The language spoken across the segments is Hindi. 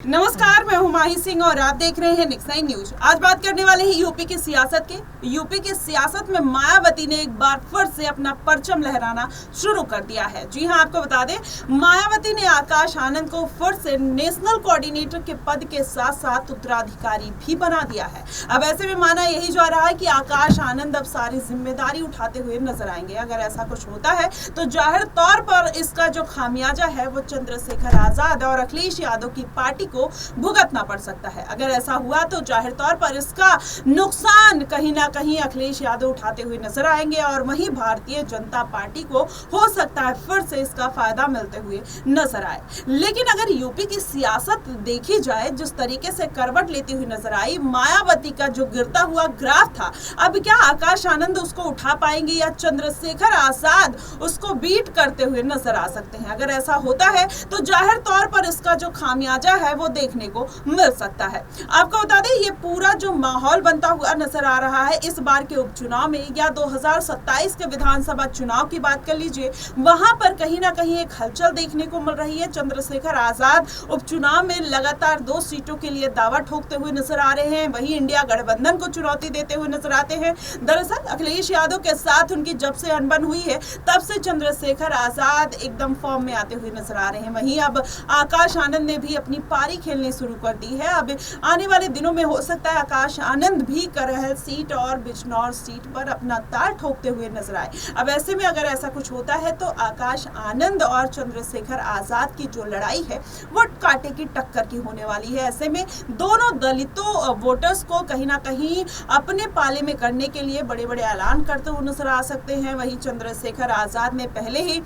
नमस्कार, मैं हूं माही सिंह और आप देख रहे हैं नेक्स्ट नाइन न्यूज। आज बात करने वाले हैं यूपी की सियासत के। यूपी की सियासत में मायावती ने एक बार फिर से अपना परचम लहराना शुरू कर दिया है। जी हां, आपको बता दें, मायावती ने आकाश आनंद को फिर से नेशनल कोऑर्डिनेटर के पद के साथ साथ उत्तराधिकारी भी बना दिया है। अब ऐसे में माना यही जा रहा है कि आकाश आनंद अब सारी जिम्मेदारी उठाते हुए नजर आएंगे। अगर ऐसा कुछ होता है तो जाहिर तौर पर इसका जो खामियाजा है वो चंद्रशेखर आजाद और अखिलेश यादव की पार्टी को भुगतना पड़ सकता है। अगर ऐसा हुआ तो जाहिर तौर पर इसका नुकसान कहीं ना कहीं अखिलेश यादव उठाते हुए नजर आएंगे और वहीं भारतीय जनता पार्टी को हो सकता है फिर से इसका फायदा मिलते हुए नजर आए। लेकिन अगर यूपी की सियासत देखी जाए, जिस तरीके से करवट लेती हुई नजर आई, मायावती का जो गिरता हुआ ग्राफ था, अब क्या आकाश आनंद उसको उठा पाएंगे या चंद्रशेखर आजाद उसको बीट करते हुए नजर आ सकते हैं। अगर ऐसा होता है तो जाहिर तौर पर इसका जो खामियाजा है वो देखने को मिल सकता है। आपको बता दें, ये पूरा जो माहौल बनता हुआ नजर आ रहा है इस बार के उपचुनाव में या 2027 के विधानसभा चुनाव की बात कर लीजिए, वहां पर कहीं ना कहीं एक हलचल देखने को मिल रही है। चंद्रशेखर आजाद उपचुनाव में लगातार 2 सीटों के लिए दावा ठोकते हुए नजर आ रहे हैं, वहीं इंडिया गठबंधन को चुनौती देते हुए नजर आते हैं। दरअसल अखिलेश यादव के साथ उनकी जब से अनबन हुई है तब से चंद्रशेखर आजाद एकदम फॉर्म में आते हुए नजर आ रहे हैं। वहीं अब आकाश आनंद ने भी अपनी पारी खेलनी शुरू कर दी है। अब आने वाले दिनों में हो सकता है आकाश आनंद भी करहल सीट और बिजनौर सीट पर अपना ताल ठोकते हुए नजर आए। अब ऐसे में अगर ऐसा कुछ होता है तो आकाश आनंद और चंद्रशेखर आजाद की जो लड़ाई है वो कांटे की टक्कर की होने वाली है। ऐसे में दोनों दलितों वोटर्स को कहीं ना कहीं अपने पाले में करने के लिए बड़े बड़े ऐलान करते हुए नजर आ सकते हैं। वहीं चंद्रशेखर आजाद ने पहले ही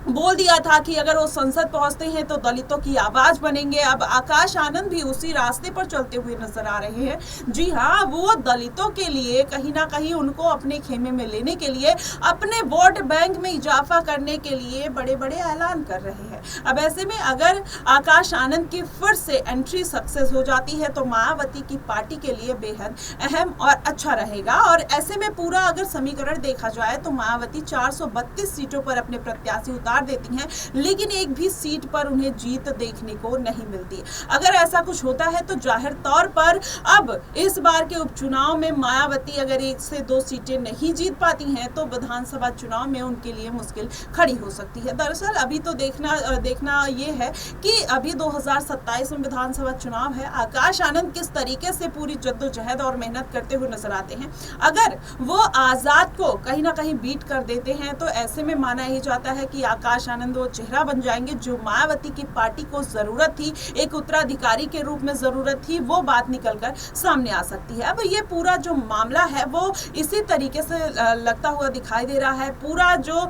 बोल दिया था कि अगर वो संसद पहुंचते हैं तो दलितों की आवाज बनेंगे। अब आकाश आनंद भी उसी रास्ते पर चलते हुए नजर आ रहे हैं। जी हाँ, वो दलितों के लिए कहीं ना कहीं उनको अपने खेमे में लेने के लिए, अपने वोट बैंक में इजाफा करने के लिए बड़े बड़े ऐलान कर रहे हैं। अब ऐसे में अगर आकाश आनंद की फिर से एंट्री सक्सेस हो जाती है तो मायावती की पार्टी के लिए बेहद अहम और अच्छा रहेगा। और ऐसे में पूरा अगर समीकरण देखा जाए तो मायावती 432 सीटों पर अपने प्रत्याशी उतार देती हैं, लेकिन एक भी सीट पर उन्हें जीत देखने को नहीं मिलती। अगर ऐसा कुछ होता है तो जाहिर तौर पर अब इस बार के उपचुनाव में मायावती अगर 1 से 2 सीटें नहीं जीत पाती हैं तो विधानसभा चुनाव में उनके लिए मुश्किल खड़ी हो सकती है। दरअसल अभी तो देखना ये है कि अभी 2027 में विधानसभा चुनाव है। आकाश आनंद किस तरीके से पूरी जद्दोजहद और मेहनत करते हुए नजर आते हैं। अगर वो आजाद को कहीं ना कहीं बीट कर देते हैं तो ऐसे में माना ही जाता है कि आकाश आनंद वो चेहरा बन जाएंगे जो मायावती की पार्टी को जरूरत थी, एक उत्तराधिकारी के रूप में जरूरत थी, वो बात निकलकर सामने आ सकती है। अब ये पूरा जो मामला है वो इसी तरीके से लगता हुआ दिखाई दे रहा है। पूरा जो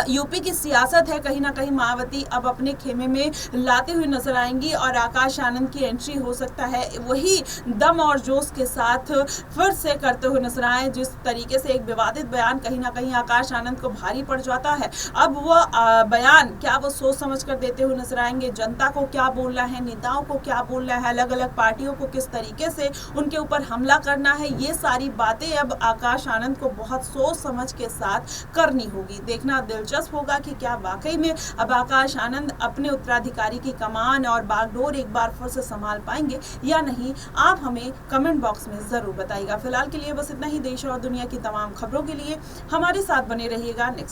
यूपी की सियासत है कहीं ना कहीं मायावती अब अपने खेमे में लाते हुए नजर आएंगी और आकाश आनंद की एंट्री हो सकता है वही दम और जोश के साथ फिर से करते हुए नजर आए। जिस तरीके से एक विवादित बयान कहीं ना कहीं आकाश आनंद को भारी पड़ जाता है, अब वो बयान क्या वो सोच समझ कर देते हुए नजर आएंगे। जनता को क्या बोलना है, नेताओं को क्या बोलना है, अलग अलग पार्टियों को किस तरीके से उनके ऊपर हमला करना है, ये सारी बातें अब आकाश आनंद को बहुत सोच समझ के साथ करनी होगी। देखना दिलचस्प होगा कि क्या वाकई में अब आकाश आनंद अपने उत्तराधिकारी की कमान और बागडोर एक बार फिर से संभाल पाएंगे या नहीं। आप हमें कमेंट बॉक्स में जरूर बताइएगा। फिलहाल के लिए बस इतना ही। देश और दुनिया की तमाम खबरों के लिए हमारे साथ बने रहिएगा। नेक्स्ट